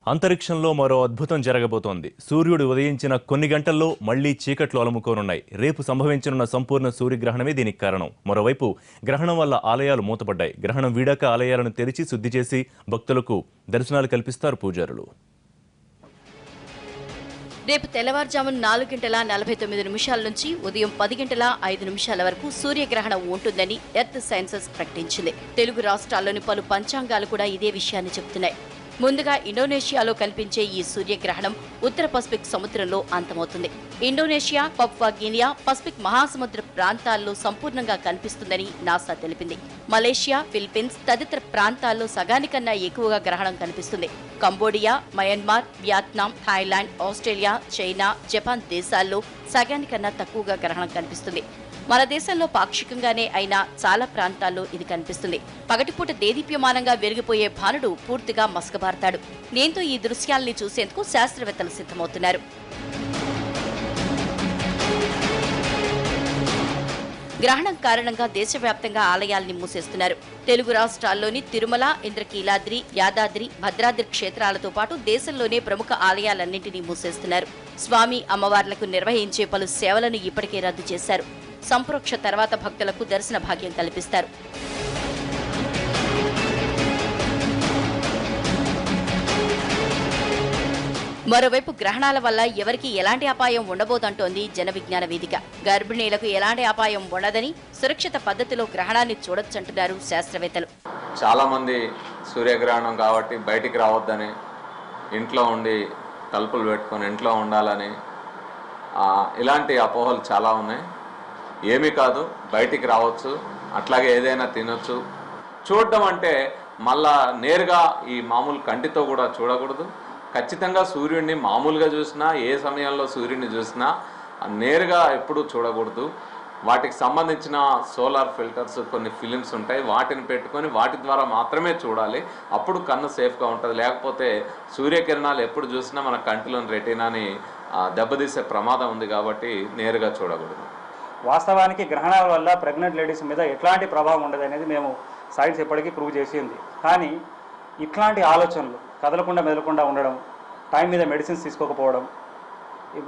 అంతరిక్షంలో మరో అద్భుతం జరగబోతోంది. సూర్యుడు ఉదయించిన కొన్ని గంటల్లో మళ్లీ చీకట్లు అలుముకోనున్నాయి. రేపు సంభవించనున్న సంపూర్ణ సూర్యగ్రహణమే దీనికి కారణం. మరోవైపు గ్రహణం వల్ల ఆలయాలు మూతపడ్డాయి. గ్రహణం వీడాక ఆలయాలను తెరిచి శుద్ధి చేసి భక్తులకు దర్శనాలు కల్పిస్తారు పూజారులు. రేపు తెల్లవారుజామున 4:49 నుంచి ఉదయం 10:05 వరకు సూర్యగ్రహణం ఉంటుందని ఎర్త్ సైన్సెస్ ప్రకటించింది. తెలుగు రాష్ట్రాల్లోని పలు పంచాంగాలు కూడా ఇదే విషయాన్ని చెబుతున్నాయి. ముందుగా ఇండోనేషియాలో కనిపించే ఈ సూర్యగ్రహణం ఉత్తర పసిఫిక్ సముద్రంలో అంతమవుతుంది. ఇండోనేషియా, పపువా గినియా, పసిఫిక్ మహాసముద్ర ప్రాంతాల్లో సంపూర్ణంగా కనిపిస్తుందని నాసా తెలిపింది. మలేషియా, ఫిలిప్పీన్స్ తదితర ప్రాంతాల్లో సగానికన్నా ఎక్కువగా గ్రహణం కనిపిస్తుంది. Cambodia, Myanmar, Vietnam, Thailand, Australia, China, Japan దేశాల్లో సగానికన్నా తక్కువగా గ్రహణం కనిపిస్తుంది. మన దేశంలో పాక్షికంగానే అయినా చాలా ప్రాంతాల్లో ఇది కనిపిస్తుంది. పగటిపూట దేదీప్యమానంగా వెలిగిపోయే భానుడు పూర్తిగా మసకబారతాడు. దీంతో ఈ దృశ్యాల్ని చూసేందుకు శాస్త్రవేత్తలు సిద్ధమవుతున్నారు. గ్రహణం కారణంగా దేశవ్యాప్తంగా ఆలయాల్ని మూసేస్తున్నారు. తెలుగు రాష్ట్రాల్లోని తిరుమల, ఇంద్రకీలాద్రి, యాదాద్రి, భద్రాద్రి క్షేత్రాలతో పాటు దేశంలోనే ప్రముఖ ఆలయాలన్నింటినీ మూసేస్తున్నారు. స్వామి అమ్మవార్లకు నిర్వహించే పలు సేవలను ఇప్పటికే రద్దు చేశారు. సంప్రోక్ష తర్వాత భక్తులకు దర్శన భాగ్యం కల్పిస్తారు. మరోవైపు గ్రహణాల వల్ల ఎవరికి ఎలాంటి అపాయం ఉండబోదంటోంది జన విజ్ఞాన వేదిక. గర్భిణీలకు ఎలాంటి అపాయం ఉండదని, సురక్షిత పద్ధతిలో గ్రహణాన్ని చూడొచ్చంటున్నారు శాస్త్రవేత్తలు. చాలా మంది సూర్యగ్రహణం కాబట్టి బయటికి రావద్దని, ఇంట్లో ఉండి తలుపులు పెట్టుకొని ఇంట్లో ఉండాలని ఇలాంటి అపోహలు చాలా ఉన్నాయి. ఏమీ కాదు, బయటికి రావచ్చు, అట్లాగే ఏదైనా తినొచ్చు. చూడడం అంటే మళ్ళా నేరుగా ఈ మామూలు కంటితో కూడా చూడకూడదు. ఖచ్చితంగా సూర్యుడిని మామూలుగా చూసినా, ఏ సమయంలో సూర్యుడిని చూసినా నేరుగా ఎప్పుడూ చూడకూడదు. వాటికి సంబంధించిన సోలార్ ఫిల్టర్స్, కొన్ని ఫిలిమ్స్ ఉంటాయి, వాటిని పెట్టుకొని వాటి ద్వారా మాత్రమే చూడాలి. అప్పుడు కన్ను సేఫ్గా ఉంటుంది. లేకపోతే సూర్యకిరణాలు ఎప్పుడు చూసినా మన కంటిలోని రెటీనాని దెబ్బతీసే ప్రమాదం ఉంది కాబట్టి నేరుగా చూడకూడదు. వాస్తవానికి గ్రహణాల వల్ల ప్రెగ్నెంట్ లేడీస్ మీద ఎట్లాంటి ప్రభావం ఉండదు అనేది మేము సైన్స్ ఎప్పటికీ ప్రూవ్ చేసింది. కానీ ఇట్లాంటి ఆలోచనలు కదలకుండా మెదలకుండా ఉండడం, టైం మీద మెడిసిన్స్ తీసుకోకపోవడం,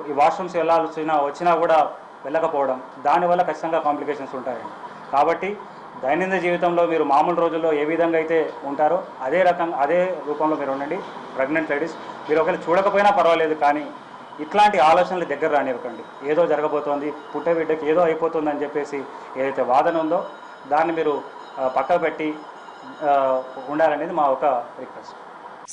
ఈ వాష్రూమ్స్ వచ్చినా కూడా వెళ్ళకపోవడం, దానివల్ల ఖచ్చితంగా కాంప్లికేషన్స్ ఉంటాయండి. కాబట్టి దైనందిన జీవితంలో మీరు మామూలు రోజుల్లో ఏ విధంగా అయితే ఉంటారో అదే రూపంలో మీరు ఉండండి. ప్రెగ్నెంట్ లేడీస్ మీరు ఒకవేళ చూడకపోయినా పర్వాలేదు, కానీ ఇట్లాంటి ఆలోచనలు దగ్గర రానివ్వకండి. ఏదో జరగబోతోంది, పుట్టే బిడ్డకి ఏదో అయిపోతుంది అని చెప్పేసి ఏదైతే వాదన ఉందో దాన్ని మీరు పక్కకు పెట్టి ఉండాలనేది మా ఒక రిక్వెస్ట్.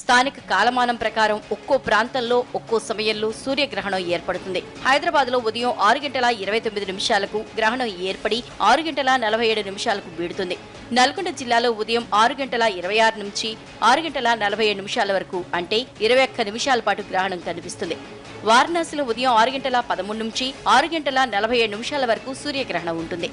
స్థానిక కాలమానం ప్రకారం ఒక్కో ప్రాంతంలో ఒక్కో సమయంలో సూర్యగ్రహణం ఏర్పడుతుంది. హైదరాబాద్ లో ఉదయం 6:29 గ్రహణం ఏర్పడి 6:47 వీడుతుంది. నల్గొండ జిల్లాలో ఉదయం 6:26 నుంచి 6:47 వరకు, అంటే 21 నిమిషాల పాటు గ్రహణం కనిపిస్తుంది. వారణాసిలో ఉదయం 6:13 నుంచి 6:47 వరకు సూర్యగ్రహణం ఉంటుంది.